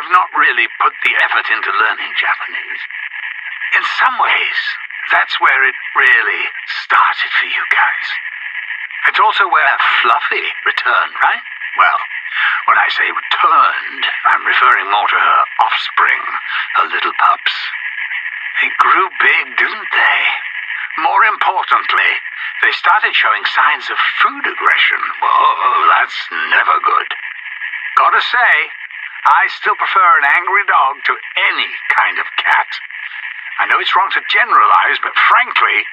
have not really put the effort into learning Japanese. In some ways, that's where it really started for you guys. It's also where Fluffy returned, right? Well, when I say returned, I'm referring more to her offspring, her little pups. They grew big, didn't they? More importantly, they started showing signs of food aggression. Whoa, that's never good. Gotta say, I still prefer an angry dog to any kind of cat. I know it's wrong to generalize, but frankly,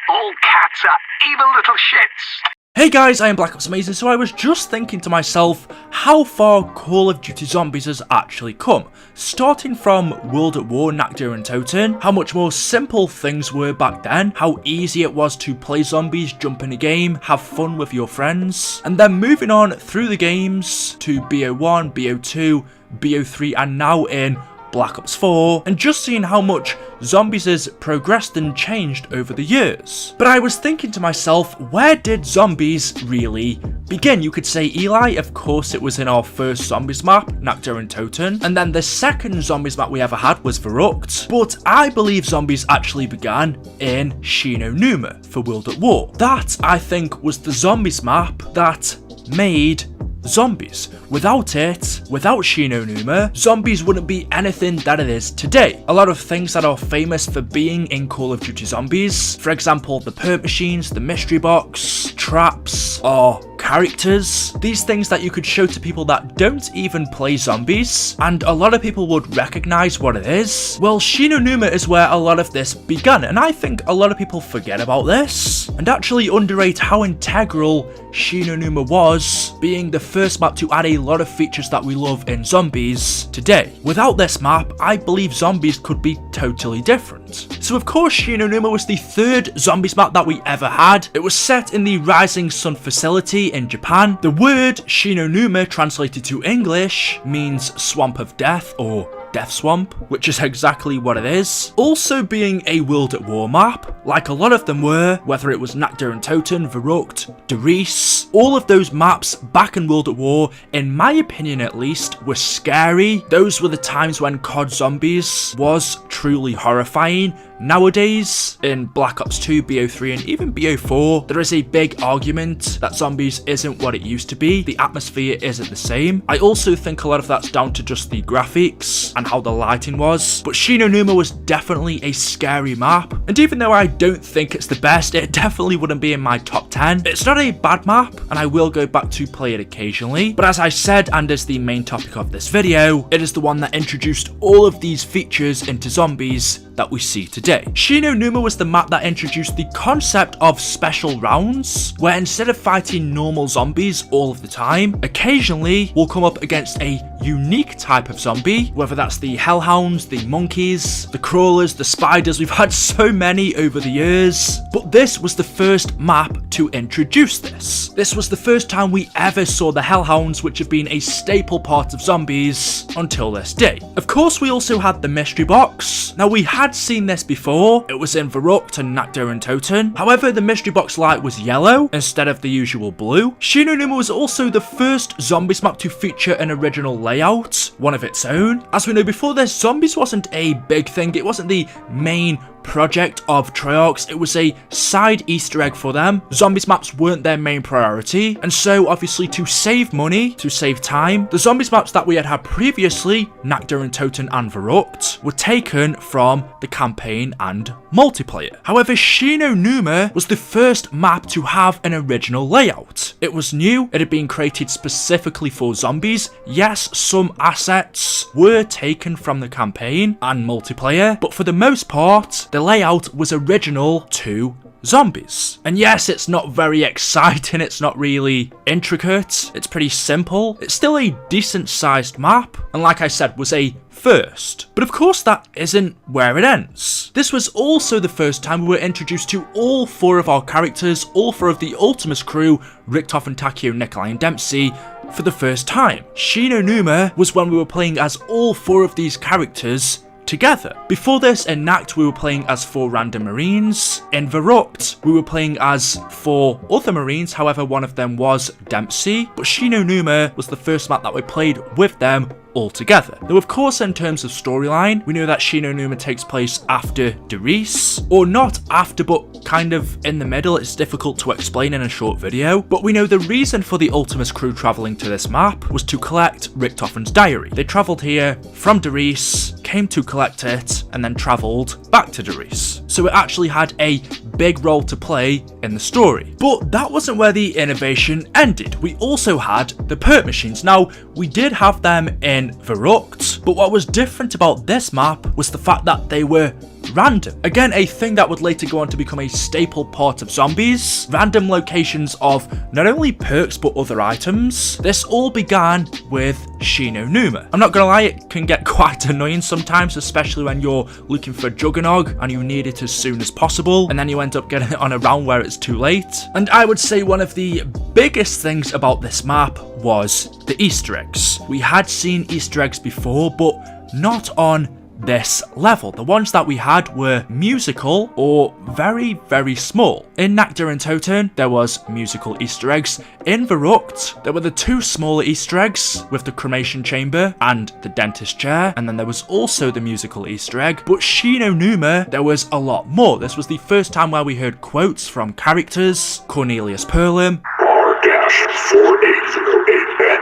all cats are evil little shits. Hey guys, I am BlackOpsAmazing. So I was just thinking to myself, how far Call of Duty Zombies has actually come. Starting from World at War, Nakdo and Toten, how much more simple things were back then, how easy it was to play zombies, jump in a game, have fun with your friends, and then moving on through the games to BO1, BO2, BO3 and now in Black Ops 4, and just seeing how much zombies has progressed and changed over the years. But I was thinking to myself, where did zombies really begin? You could say Eli, of course it was in our first zombies map, Nakdo and Toten, and then the second zombies map we ever had was Verrucht, but I believe zombies actually began in Numa for World at War. That, I think, was the zombies map that made zombies. Without it, without Numa, zombies wouldn't be anything that it is today. A lot of things that are famous for being in Call of Duty Zombies, for example the perp machines, the mystery box, traps, or characters, these things that you could show to people that don't even play zombies, and a lot of people would recognize what it is. Well, Numa is where a lot of this began, and I think a lot of people forget about this, and actually underrate how integral Numa was, being the first map to add a lot of features that we love in zombies today. Without this map, I believe zombies could be totally different. So of course Numa was the third zombies map that we ever had. It was set in the Rising Sun facility in Japan. The word Numa translated to English means Swamp of Death or Death Swamp, which is exactly what it is. Also being a World at War map, like a lot of them were, whether it was Nakdo and Toten, Verrucht, Derice, all of those maps back in World at War, in my opinion at least, were scary. Those were the times when COD Zombies was truly horrifying. Nowadays, in Black Ops 2, BO3 and even BO4, there is a big argument that zombies isn't what it used to be. The atmosphere isn't the same. I also think a lot of that's down to just the graphics and how the lighting was, but Numa was definitely a scary map, and even though I don't think it's the best, it definitely wouldn't be in my top 10. It's not a bad map, and I will go back to play it occasionally, but as I said, and as the main topic of this video, it is the one that introduced all of these features into zombies that we see today. Numa was the map that introduced the concept of special rounds, where instead of fighting normal zombies all of the time, occasionally we'll come up against a unique type of zombie, whether that's the hellhounds, the monkeys, the crawlers, the spiders. We've had so many over the years, but this was the first map to introduce this. This was the first time we ever saw the hellhounds, which have been a staple part of zombies until this day. Of course, we also had the mystery box. Now, we had seen this before. It was in Verrucht and Nakdo and Toten. However, the mystery box light was yellow instead of the usual blue. Numa was also the first zombies map to feature an original layout, one of its own. As we know, before this, zombies wasn't a big thing. It wasn't the main project of Treyarch's. It was a side Easter egg for them. Zombies maps weren't their main priority, and so obviously to save money, to save time, the zombies maps that we had previously, Nakdo and Toten and Verrucht, were taken from the campaign and multiplayer. However, Numa was the first map to have an original layout. It was new, it had been created specifically for zombies. Yes, some assets were taken from the campaign and multiplayer, but for the most part, the layout was original to zombies. And yes, it's not very exciting, it's not really intricate, it's pretty simple. It's still a decent sized map, and like I said, was a first. But of course that isn't where it ends. This was also the first time we were introduced to all four of our characters, all four of the Ultimus crew, Richtof and Takio, Nikolai and Dempsey, for the first time. Numa was when we were playing as all four of these characters together. Before this, in Nact, we were playing as 4 random Marines. In Verrupt, we were playing as 4 other Marines, however, one of them was Dempsey, but Numa was the first map that we played with them all together. Now, of course, in terms of storyline, we know that Numa takes place after Derice, or not after, but kind of in the middle. It's difficult to explain in a short video, but we know the reason for the Ultimus crew traveling to this map was to collect Richtofen's diary. They traveled here from Derice, came to collect it, and then traveled back to Derice. So it actually had a big role to play in the story. But that wasn't where the innovation ended. We also had the perk machines. Now, we did have them in Verruct, but what was different about this map was the fact that they were random. Again, a thing that would later go on to become a staple part of zombies. Random locations of not only perks but other items. This all began with Numa. I'm not gonna lie, it can get quite annoying sometimes, especially when you're looking for Juggernog and you need it as soon as possible, and then you end up getting it on a round where it's too late. And I would say one of the biggest things about this map was the Easter eggs. We had seen Easter eggs before, but not on this level. The ones that we had were musical or very, very small. In Nacta and Toten, there was musical Easter eggs. In Verruct, there were the 2 smaller Easter eggs with the cremation chamber and the dentist chair, and then there was also the musical Easter egg. But Numa, there was a lot more. This was the first time where we heard quotes from characters. Cornelius Perlim, R-4808N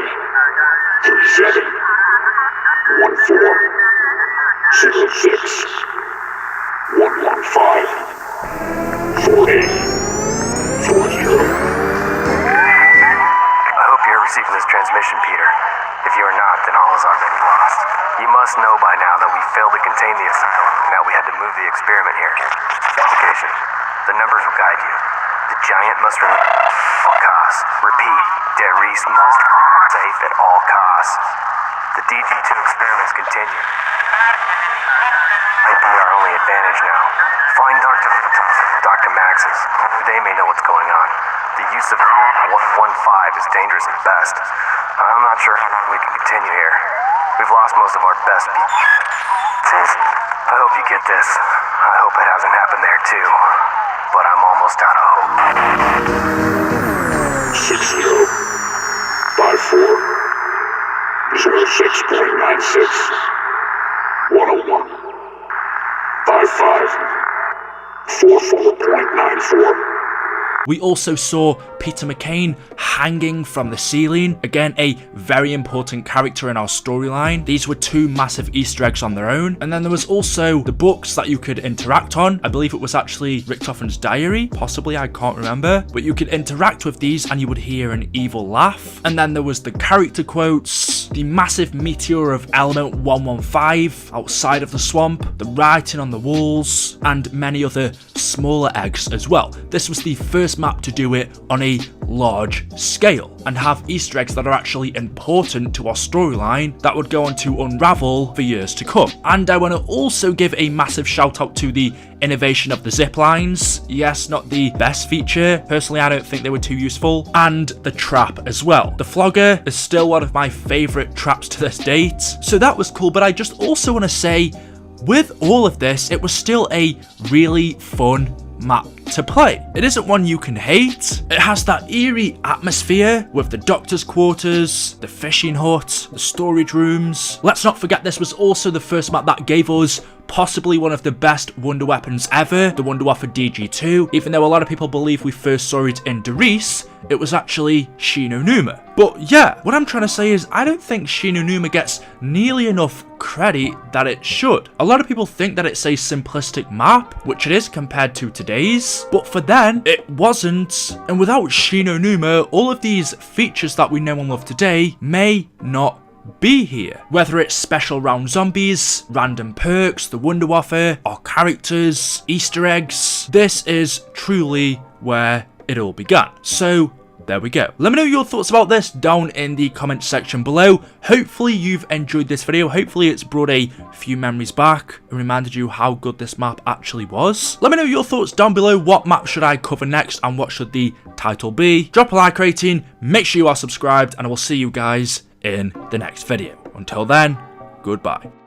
3714 06 115 48 40. I hope you're receiving this transmission, Peter. If you are not, then all is already lost. You must know by now that we failed to contain the asylum and that we had to move the experiment here. Application. The numbers will guide you. The giant must remain at all costs. Repeat, Derice must remain safe at all costs. The DG2 experiments continue. Might be our only advantage now. Find Dr. Max's. Only they may know what's going on. The use of 115 is dangerous at best. I'm not sure how long we can continue here. We've lost most of our best people. I hope you get this. I hope it hasn't happened there too. But I'm almost out of hope. 60 54 06.96 101 55 44.94. We also saw Peter McCain hanging from the ceiling. Again, a very important character in our storyline. These were 2 massive Easter eggs on their own. And then there was also the books that you could interact on. I believe it was actually Richtofen's diary, possibly, I can't remember. But you could interact with these and you would hear an evil laugh. And then there was the character quotes, the massive meteor of element 115 outside of the swamp, the writing on the walls, and many other smaller eggs as well. This was the first map to do it on a large scale and have Easter eggs that are actually important to our storyline that would go on to unravel for years to come. And I want to also give a massive shout out to the innovation of the zip lines. Yes, not the best feature. Personally, I don't think they were too useful. And the trap as well. The flogger is still one of my favorite traps to this date. So that was cool, but I just also want to say, with all of this, it was still a really fun map to play. It isn't one you can hate. It has that eerie atmosphere with the doctor's quarters, the fishing hut, the storage rooms. Let's not forget this was also the first map that gave us possibly one of the best wonder weapons ever, the Wunderwaffe DG2. Even though a lot of people believe we first saw it in Derice, it was actually Numa. But yeah, what I'm trying to say is I don't think Numa gets nearly enough credit that it should. A lot of people think that it's a simplistic map, which it is compared to today's, but for then, it wasn't. And without Numa, all of these features that we know and love today may not be here. Whether it's special round zombies, random perks, the Wunderwaffe, our characters, Easter eggs, this is truly where it all began. So there we go. Let me know your thoughts about this down in the comment section below. Hopefully you've enjoyed this video. Hopefully it's brought a few memories back and reminded you how good this map actually was. Let me know your thoughts down below. What map should I cover next and what should the title be? Drop a like rating, make sure you are subscribed, and I will see you guys in the next video. Until then, goodbye.